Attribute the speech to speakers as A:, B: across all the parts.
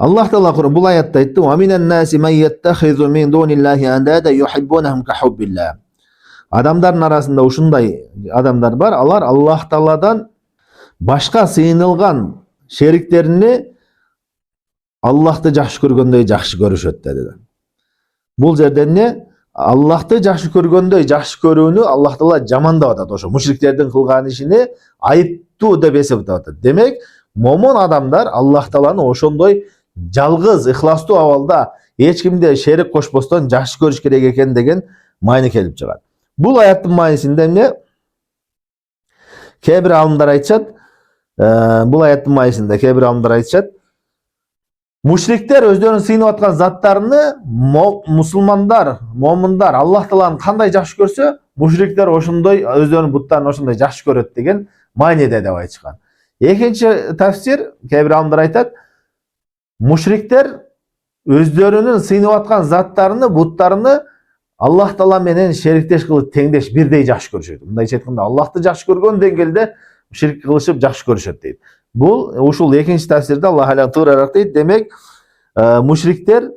A: Аллах Таала бул аятта айтты: "Ва минан наси ман яттахизу мин дуниллахи андада юхиббунахум ка хуббилlah." Адамдардын арасында ушундай адамдар бар, алар Аллах Тааладан башка сыйынылган шериктерини Аллахты жакшы көргөндөй жакшы көрүшөт dedi. Бул жерде эмне? Аллахты жакшы көргөндөй жакшы көрүүнү Аллах Таала жамандап атат. Ошо мушриктердин кылган ишини айыптуу деп эсептеп атат. Демек, момун адамдар Аллах Тааланы ошондой жалгыз, ихластуу абалда эч кимде шерик кошпостон жакшы көрүш керек экен деген майны келип чыгат. Бул аяттын майнысында эмне? Кээ бир алымдар айтышат, бул аяттын майнысында кээ бир алымдар айтышат, мушриктер өздөрүнүн сыйынып аткан заттарыны мусулмандар, момундар Аллах Тааланы кандай жакшы көрсө, мушриктер ошондой өздөрүнүн буттарын ошондой жакшы көрөт деген майнеде деп айтышкан. Экинчи тафсир, кээ бир алымдар айтат, мушриктер өздөрүнүн сыйынып аткан заттарыны, буттарыны Аллах Таала менен шериктеш кылып теңдеш бирдей жакшы көрүшөт. Мындайча айтканда, Аллахты жакшы көргөн деңгээлде ширк кылышып жакшы көрүшөт дейт. Бул ушул экинчи тафсирде Аллах Таала туурараак дейт. Демек, мушриктер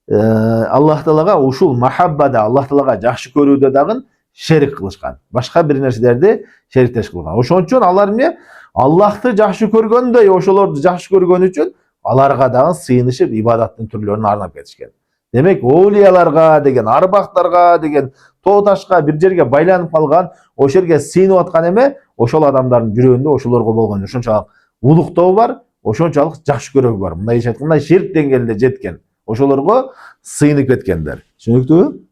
A: Аллах Таалага ушул махаббада, Аллах Таалага жакшы көрүүдө дагы шерик кылышкан. Башка бир нерселерди шериктеш кылган. Ошон үчүн алар эмне? Аллахты жакшы көргөндөй ошолорду жакшы көргөн үчүн аларга дагы сыйынышып ибадаттын түрлөрүн арнап кетишкен. Демек, оулияларга деген, арбактарга деген, тоо ташка бир жерге байланып калган, ошол жерге сыйынып аткан эме, ошол адамдардын жүрөгүндө ошолорго болгон ошончалык улуктоо бар, ошончалык жакшы көрүү бар. Мындайча айтканда, ширк деңгээлинде жеткен. Ошолорго сыйынып кеткендер. Түшүнүктүүбү?